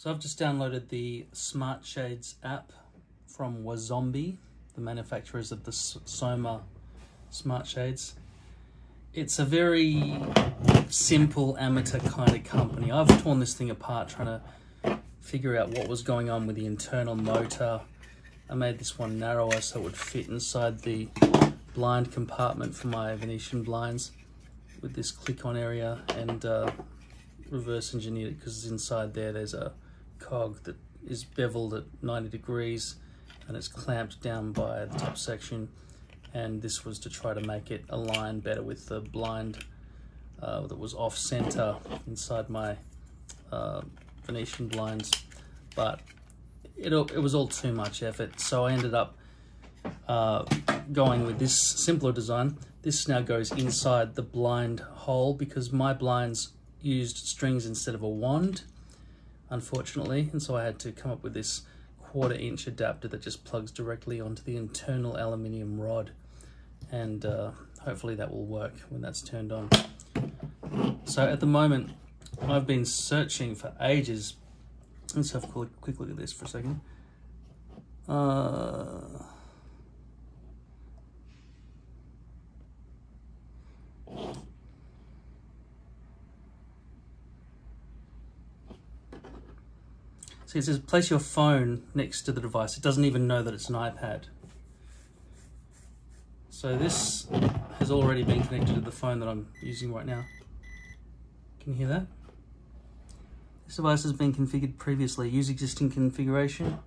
So I've just downloaded the Smart Shades app from Wazombi, the manufacturers of the SOMA Smart Shades. It's a very simple amateur kind of company. I've torn this thing apart trying to figure out what was going on with the internal motor. I made this one narrower so it would fit inside the blind compartment for my Venetian blinds with this click-on area, and reverse engineered it because inside there's a cog that is beveled at 90 degrees and it's clamped down by the top section, and this was to try to make it align better with the blind that was off center inside my Venetian blinds, but it was all too much effort, so I ended up going with this simpler design. This now goes inside the blind hole because my blinds used strings instead of a wand, unfortunately, and so I had to come up with this 1/4 inch adapter that just plugs directly onto the internal aluminium rod, and hopefully that will work when that's turned on. So at the moment I've been searching for ages. Let's have a quick look at this for a second. See, it says place your phone next to the device. It doesn't even know that it's an iPad. So this has already been connected to the phone that I'm using right now. Can you hear that? This device has been configured previously. Use existing configuration.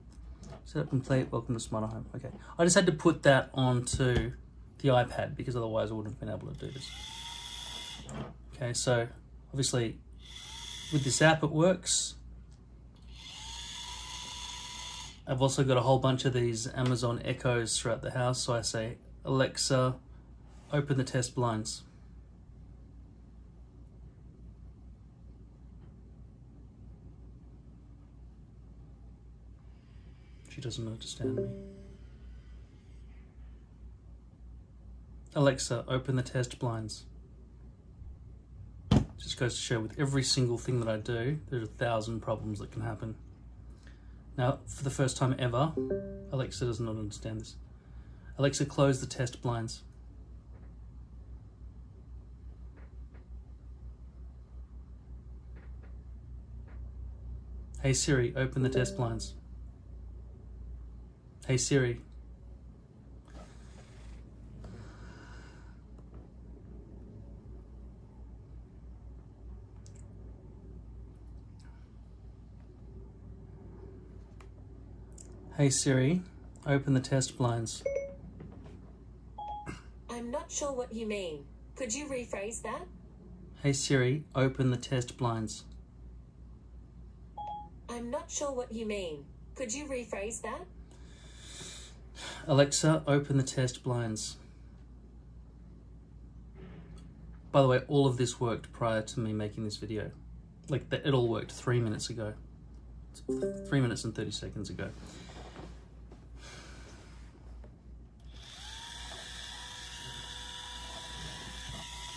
Set up and play it. Welcome to Smart Home. Okay, I just had to put that onto the iPad because otherwise I wouldn't have been able to do this. Okay, so obviously with this app it works. I've also got a whole bunch of these Amazon Echoes throughout the house, so I say, Alexa, open the test blinds. She doesn't understand me. Alexa, open the test blinds. Just goes to show with every single thing that I do, there's 1,000 problems that can happen. Now, for the first time ever, Alexa does not understand this. Alexa, close the test blinds. Hey Siri, open the test blinds. Hey Siri. Hey Siri, open the test blinds. I'm not sure what you mean. Could you rephrase that? Hey Siri, open the test blinds. I'm not sure what you mean. Could you rephrase that? Alexa, open the test blinds. By the way, all of this worked prior to me making this video. Like, it all worked 3 minutes ago. 3 minutes and 30 seconds ago.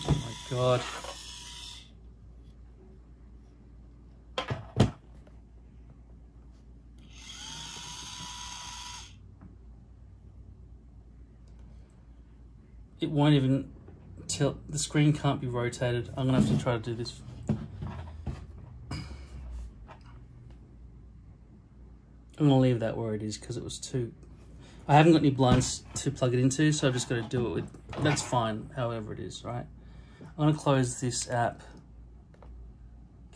Oh my God. It won't even tilt. The screen can't be rotated. I'm gonna have to try to do this. I'm gonna leave that where it is because it was too... I haven't got any blinds to plug it into, so I've just got to do it with... That's fine, however it is, right? I'm gonna close this app.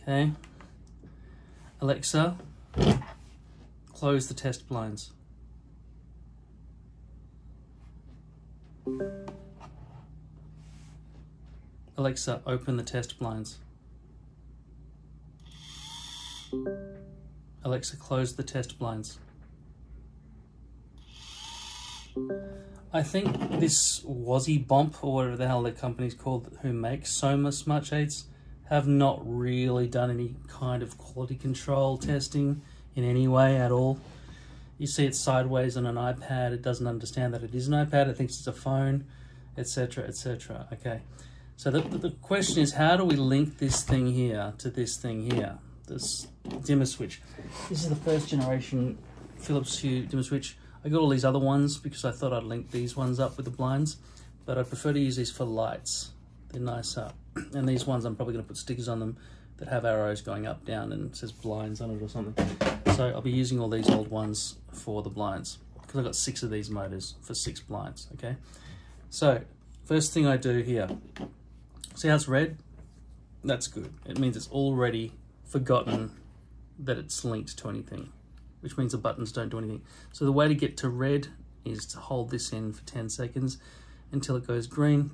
Okay. Alexa, close the test blinds. Alexa, open the test blinds. Alexa, close the test blinds. I think this Wazzy Bomp, or whatever the hell the company's called who makes SOMA Smart Shades, have not really done any kind of quality control testing in any way at all. You see it sideways on an iPad, it doesn't understand that it is an iPad, it thinks it's a phone, etc, etc. Okay, so the question is, how do we link this thing here to this thing here? this dimmer switch. This is the first generation Philips Hue dimmer switch. I got all these other ones because I thought I'd link these ones up with the blinds, but I prefer to use these for lights. They're nicer. And these ones I'm probably going to put stickers on them that have arrows going up, down, and it says blinds on it or something. So I'll be using all these old ones for the blinds because I've got 6 of these motors for 6 blinds, okay? So first thing I do here, see how it's red? That's good. It means it's already forgotten that it's linked to anything, which means the buttons don't do anything. So the way to get to red is to hold this in for 10 seconds until it goes green.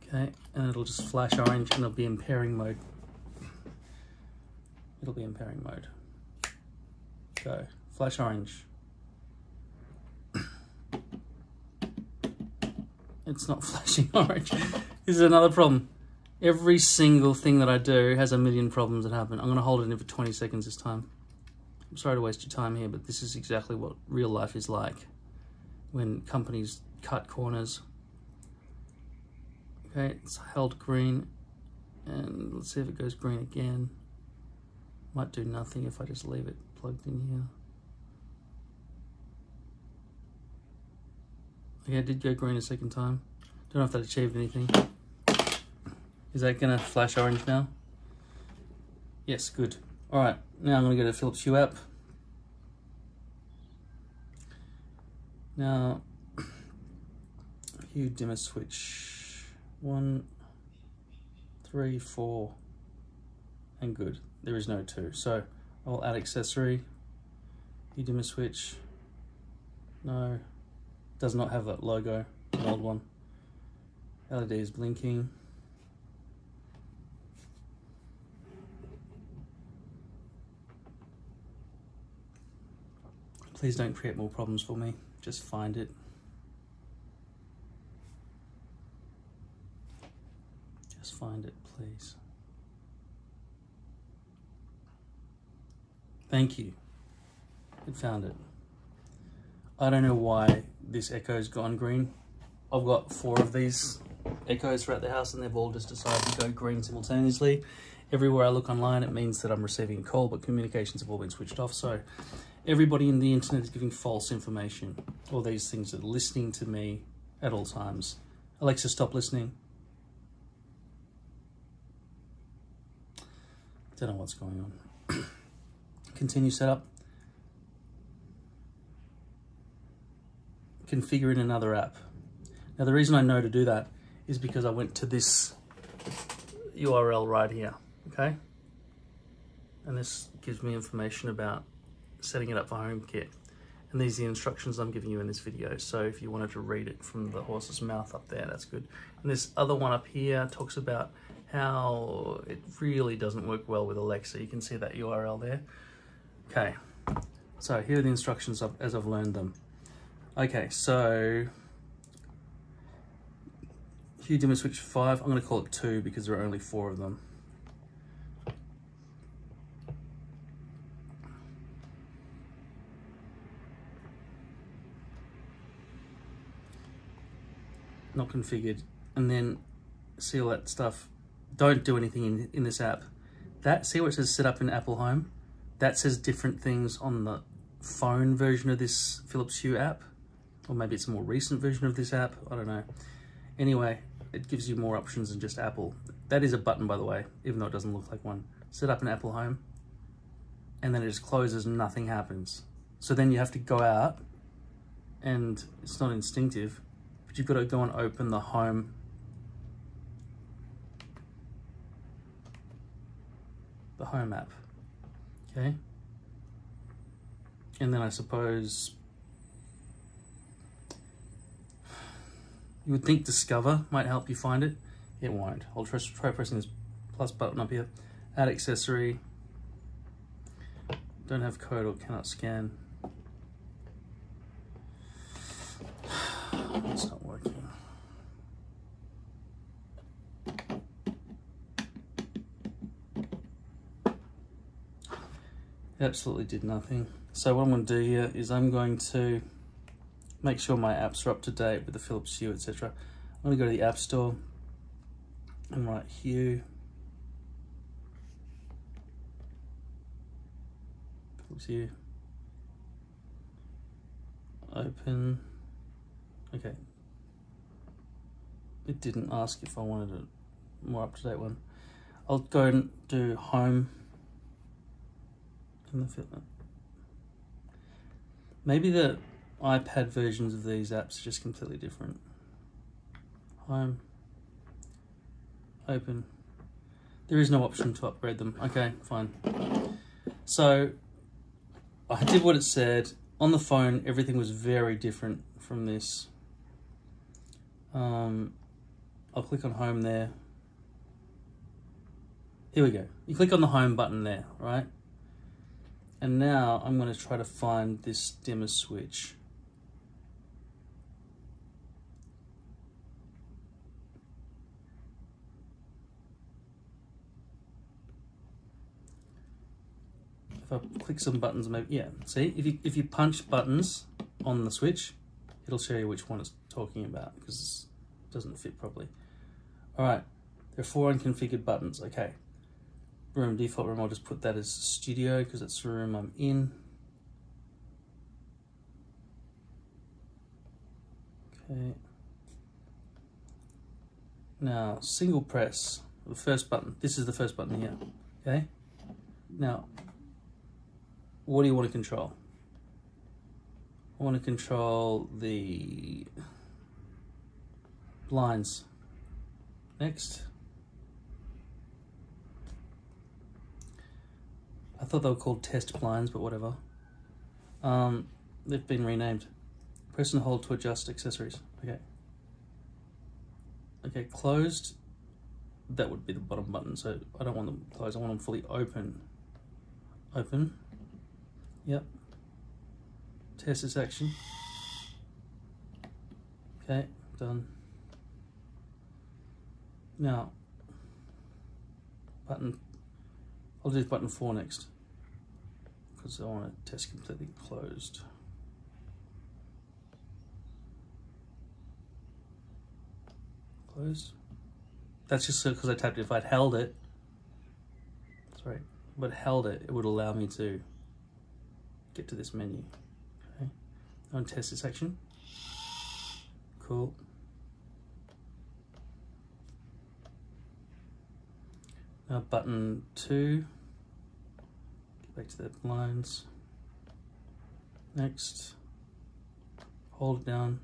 Okay, and it'll just flash orange and it'll be in pairing mode. It'll be in pairing mode. Go, flash orange. It's not flashing orange. This is another problem. Every single thing that I do has a million problems that happen. I'm gonna hold it in for 20 seconds this time. I'm sorry to waste your time here, but this is exactly what real life is like when companies cut corners. Okay, it's held green, and let's see if it goes green again. Might do nothing if I just leave it plugged in here. Okay, it did go green a second time. Don't know if that achieved anything. Is that gonna flash orange now? Yes, good. All right, now I'm gonna go to the Philips Hue app. Now, Hue dimmer switch, 1, 3, 4, and good. There is no 2. So I'll add accessory, Hue dimmer switch, no. Does not have that logo, an old one. LED is blinking. Please don't create more problems for me. Just find it. Just find it, please. Thank you. It found it. I don't know why this Echo's gone green. I've got 4 of these Echoes throughout the house and they've all just decided to go green simultaneously. Everywhere I look online, it means that I'm receiving a call, but communications have all been switched off. So everybody in the internet is giving false information. All these things are listening to me at all times. Alexa, stop listening. Don't know what's going on. Continue setup. Configure in another app. Now the reason I know to do that is because I went to this URL right here, okay? And this gives me information about setting it up for HomeKit. And these are the instructions I'm giving you in this video. So if you wanted to read it from the horse's mouth up there, that's good. And this other one up here talks about how it really doesn't work well with Alexa. You can see that URL there. Okay, so here are the instructions as I've learned them. Okay, so Hue dimmer switch 5, I'm going to call it 2 because there are only 4 of them. Not configured. And then see all that stuff. Don't do anything in this app. That, see where it says set up in Apple Home? That says different things on the phone version of this Philips Hue app. Or maybe it's a more recent version of this app, I don't know. Anyway, it gives you more options than just Apple. That is a button, by the way, even though it doesn't look like one. Set up in Apple Home, and then it just closes and nothing happens. So then you have to go out, and it's not instinctive, but you've got to go and open the Home app, okay? And then I suppose you would think Discover might help you find it. It won't. I'll try pressing this plus button up here. Add accessory. Don't have code or cannot scan. It's not working. It absolutely did nothing. So what I'm going to do here is I'm going to make sure my apps are up to date with the Philips Hue, etc. I'm going to go to the App Store and write Hue. Clicks Hue. Open. Okay. It didn't ask if I wanted a more up-to-date one. I'll go and do Home. Maybe the iPad versions of these apps are just completely different. Home. Open. There is no option to upgrade them. Okay, fine. So I did what it said. On the phone, everything was very different from this. I'll click on Home there. Here we go. You click on the Home button there, right? And now I'm going to try to find this dimmer switch. If I click some buttons, maybe, yeah, see, if you punch buttons on the switch, it'll show you which one it's talking about because it doesn't fit properly. All right, there are 4 unconfigured buttons. Okay, room, default room, I'll just put that as studio because that's the room I'm in. Okay. Now, single press, the first button. This is the first button here, okay? Now, what do you want to control? I want to control the blinds. Next. I thought they were called test blinds, but whatever. They've been renamed. Press and hold to adjust accessories. Okay. Okay, closed. That would be the bottom button, so I don't want them closed. I want them fully open. Open. Yep. Test this action. Okay, done. Now, button. I'll do button 4 next because I want to test completely closed. Close. That's just because I tapped it. If I'd held it, sorry, but held it, it would allow me to get to this menu. Okay, I want to test this action. Cool. Now button 2. Get back to the blinds. Next. Hold it down.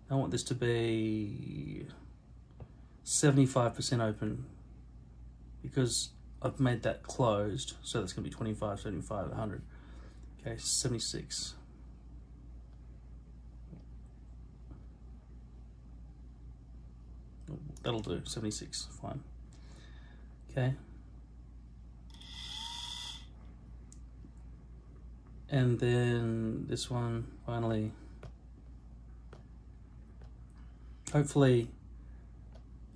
I want this to be 75% open because I've made that closed, so that's going to be 25, 75, 100. Okay, 76. That'll do, 76, fine. Okay. And then this one, finally. Hopefully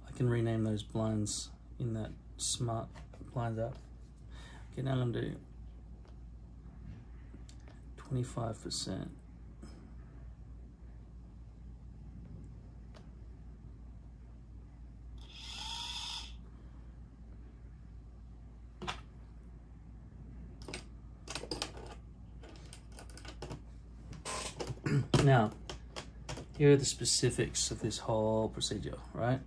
I can rename those blinds in that smart blinds app. Okay, now I'm going to do 25%. Now, here are the specifics of this whole procedure, right?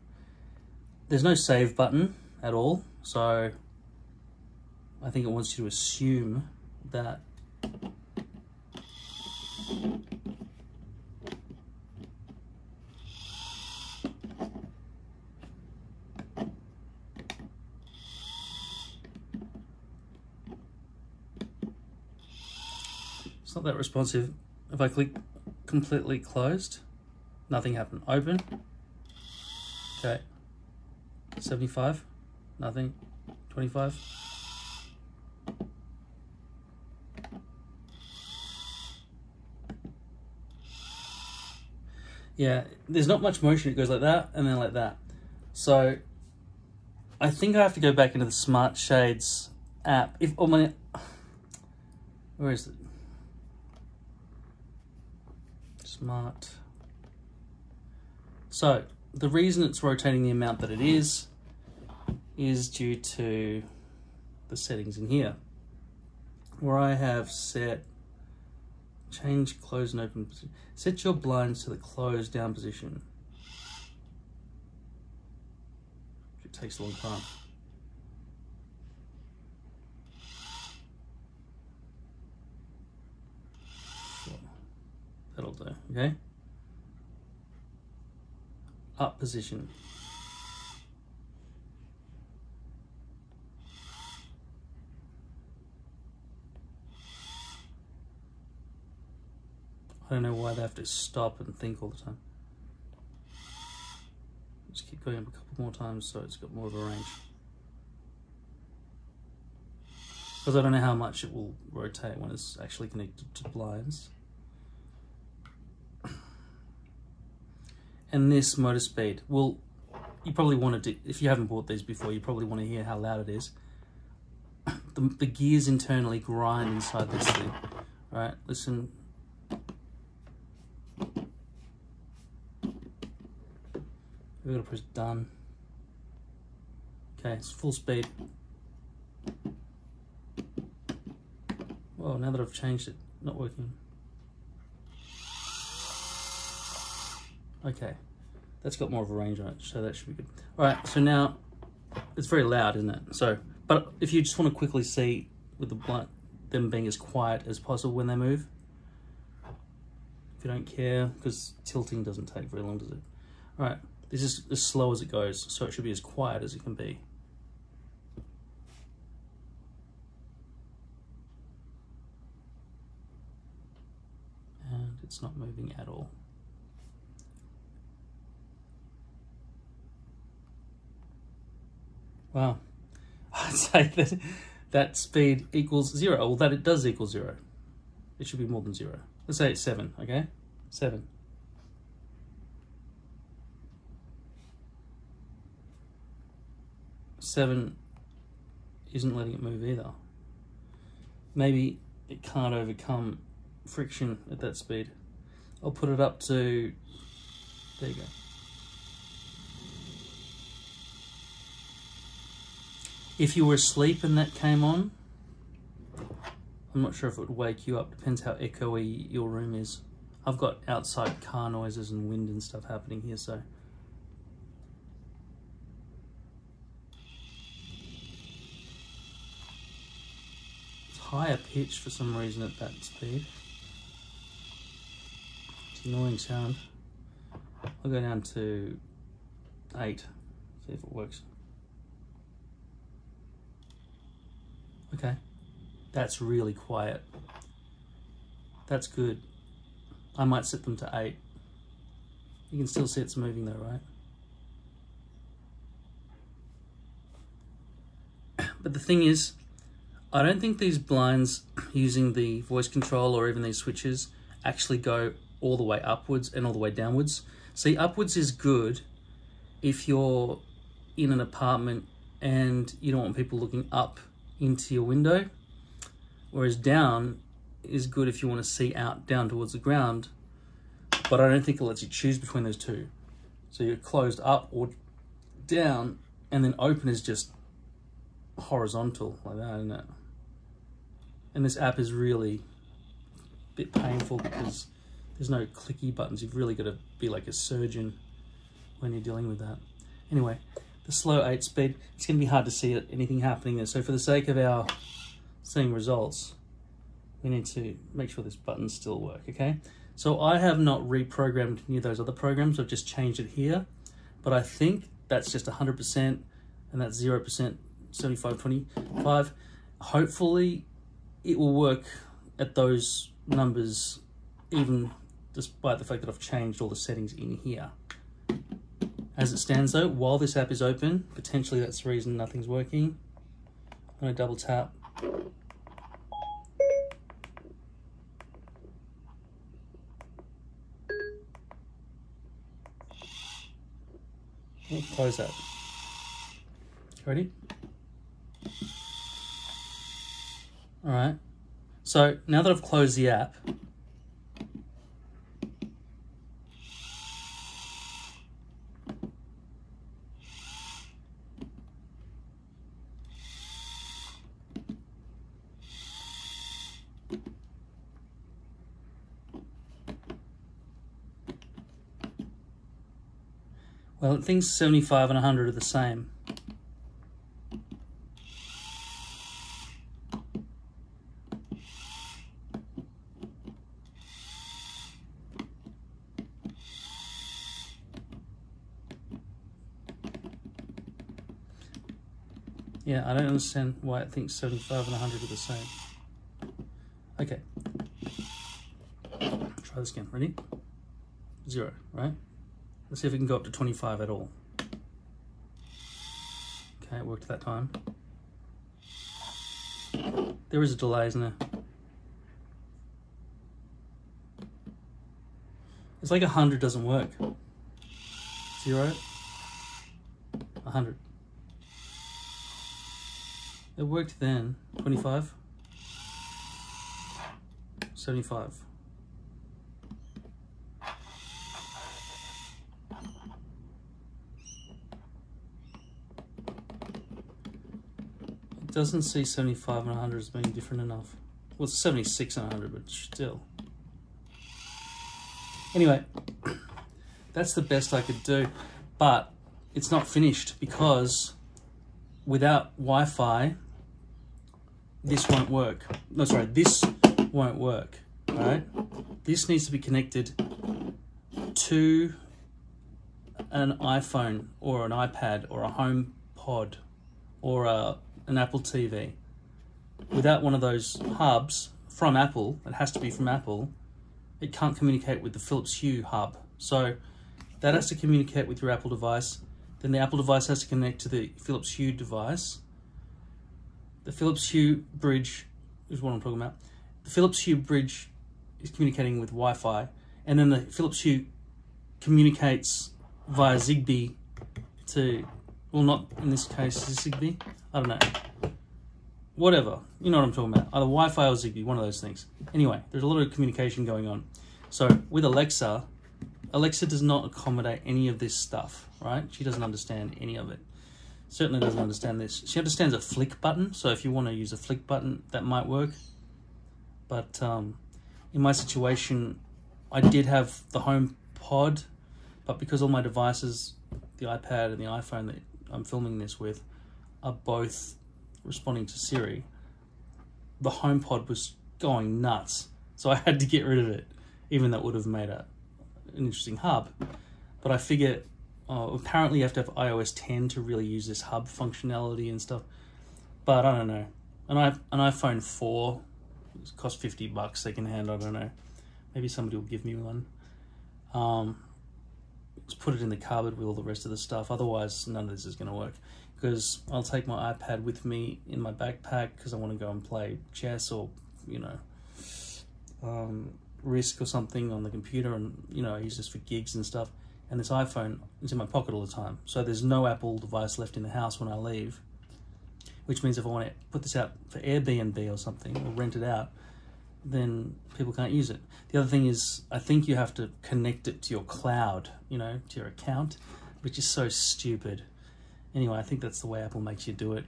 There's no save button at all, so I think it wants you to assume that it's not that responsive. If I click completely closed, nothing happened. Open. Okay. 75. Nothing. 25. Yeah, there's not much motion. It goes like that and then like that. So I think I have to go back into the Smart Shades app. If oh my, where is it? Smart. So the reason it's rotating the amount that it is due to the settings in here, where I have set change close and open position. Set your blinds to the closed down position. It takes a long time. That'll do, okay? Up position. I don't know why they have to stop and think all the time. Just keep going up a couple more times so it's got more of a range. Because I don't know how much it will rotate when it's actually connected to blinds. And this motor speed, well, you probably want to, if you haven't bought these before, you probably want to hear how loud it is. The gears internally grind inside this thing. All right, listen. We've got to press done. Okay, it's full speed. Well, now that I've changed it, not working. Okay, that's got more of a range on it, so that should be good. All right, so now it's very loud, isn't it? So, but if you just want to quickly see with the blind, them being as quiet as possible when they move, if you don't care, because tilting doesn't take very long, does it? All right, this is as slow as it goes, so it should be as quiet as it can be. And it's not moving at all. Wow, I'd say that that speed equals 0. Well, that it does equal 0. It should be more than 0. Let's say it's 7, okay? 7. Seven isn't letting it move either. Maybe it can't overcome friction at that speed. I'll put it up to, there you go. If you were asleep and that came on, I'm not sure if it would wake you up. Depends how echoey your room is. I've got outside car noises and wind and stuff happening here, so. It's higher pitch for some reason at that speed. It's an annoying sound. I'll go down to 8, see if it works. Okay, that's really quiet. That's good. I might set them to 8. You can still see it's moving though, right? But the thing is, I don't think these blinds using the voice control or even these switches actually go all the way upwards and all the way downwards. See, upwards is good if you're in an apartment and you don't want people looking up into your window, whereas down is good if you want to see out down towards the ground, but I don't think it lets you choose between those two. So you're closed up or down, and then open is just horizontal like that, isn't it? And this app is really a bit painful because there's no clicky buttons. You've really got to be like a surgeon when you're dealing with that. Anyway, the slow 8 speed, it's going to be hard to see anything happening there. So for the sake of our seeing results, we need to make sure this buttons still work, okay? So I have not reprogrammed any of those other programs. I've just changed it here. But I think that's just 100% and that's 0%, 75, 25. Hopefully it will work at those numbers, even despite the fact that I've changed all the settings in here. As it stands though, while this app is open, potentially that's the reason nothing's working. I'm going to double tap. We'll close that. Ready? All right. So now that I've closed the app, Well, it thinks 75 and 100 are the same. Yeah, I don't understand why it thinks 75 and 100 are the same. Okay. Try this again. Ready? 0, right? Let's see if we can go up to 25 at all. Okay, it worked that time. There is a delay, isn't there? It's like 100 doesn't work. 0, 100. It worked then. 25, 75. It doesn't see 75 and 100 as being different enough. Well, it's 76 and 100, but still. Anyway, that's the best I could do, but it's not finished because without Wi-Fi, this won't work. No, sorry, this won't work, all right? This needs to be connected to an iPhone or an iPad or a HomePod or an Apple TV. Without one of those hubs from Apple, it has to be from Apple, it can't communicate with the Philips Hue hub. So that has to communicate with your Apple device. Then the Apple device has to connect to the Philips Hue device. The Philips Hue bridge is what I'm talking about. The Philips Hue bridge is communicating with Wi-Fi, and then the Philips Hue communicates via Zigbee to, well, not in this case, is it Zigbee? I don't know. Whatever, you know what I'm talking about. Either Wi-Fi or Zigbee, one of those things. Anyway, there's a lot of communication going on. So with Alexa, Alexa does not accommodate any of this stuff, right? She doesn't understand any of it. Certainly doesn't understand this. She understands a flick button, so if you want to use a flick button, that might work. But in my situation, I did have the HomePod, but because all my devices, the iPad and the iPhone that I'm filming this with, are both responding to Siri, the HomePod was going nuts. So I had to get rid of it, even though it would have made an interesting hub. But I figure apparently you have to have iOS 10 to really use this hub functionality and stuff. But I don't know. An iPhone 4 costs $50 secondhand. I don't know. Maybe somebody will give me one. Just put it in the cupboard with all the rest of the stuff. Otherwise, none of this is going to work. Because I'll take my iPad with me in my backpack because I want to go and play chess or, you know, Risk or something on the computer, and, you know, I use this for gigs and stuff. And this iPhone is in my pocket all the time. So there's no Apple device left in the house when I leave. Which means if I want to put this out for Airbnb or something, or rent it out, then people can't use it. The other thing is, I think you have to connect it to your cloud, you know, to your account, which is so stupid. Anyway, I think that's the way Apple makes you do it.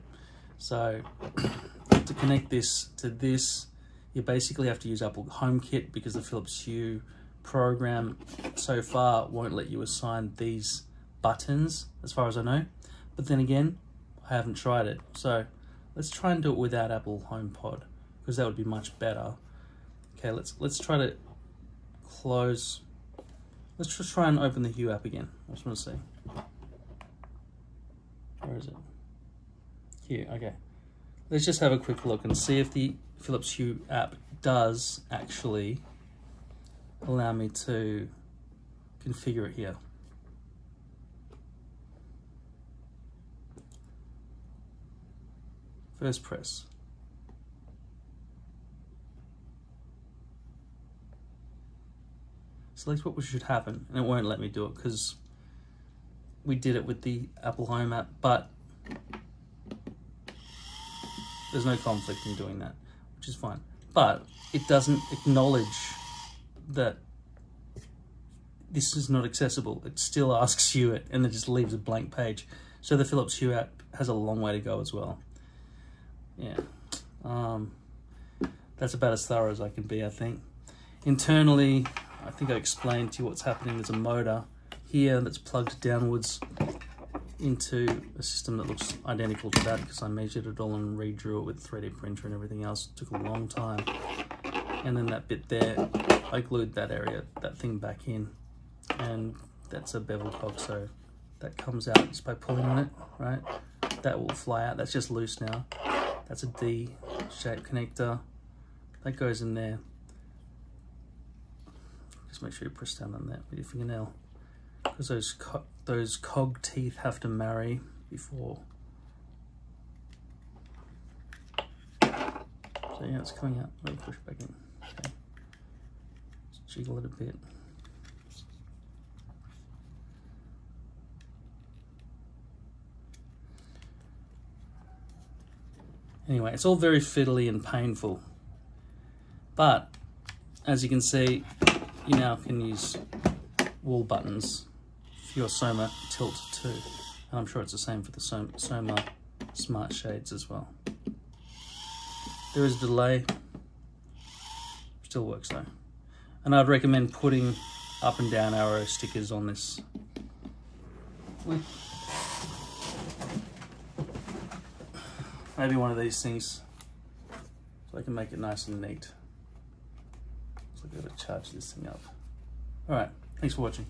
So to connect this to this, you basically have to use Apple Homekit, because the Philips Hue program so far won't let you assign these buttons, as far as I know. But then again, I haven't tried it. So let's try and do it without Apple HomePod, because that would be much better. Okay, let's try to close. Let's just try and open the Hue app again. I just want to see. Where is it? Here, okay. Let's just have a quick look and see if the Philips Hue app does actually allow me to configure it here. First press. Select what should happen, and it won't let me do it because we did it with the Apple Home app, but there's no conflict in doing that, which is fine. But it doesn't acknowledge that this is not accessible. It still asks you it, and it just leaves a blank page. So the Philips Hue app has a long way to go as well. Yeah, that's about as thorough as I can be, I think. Internally, I think I explained to you what's happening. There's a motor here that's plugged downwards into a system that looks identical to that, because I measured it all and redrew it with 3D printer and everything else. It took a long time. And then that bit there, I glued that area, that thing back in, and that's a bevel cog, so that comes out just by pulling on it, right? That will fly out. That's just loose now. That's a D-shaped connector. That goes in there. Just make sure you press down on that with your fingernail, because those cog teeth have to marry before. So yeah, it's coming out. Let me push it back in. Okay. Just jiggle it a bit. Anyway, it's all very fiddly and painful, but as you can see, you now can use wall buttons for your SOMA Tilt too, and I'm sure it's the same for the SOMA smart shades as well. There is a delay, still works though, and I'd recommend putting up and down arrow stickers on this with maybe one of these things, so I can make it nice and neat. So I've got to charge this thing up. All right, thanks for watching.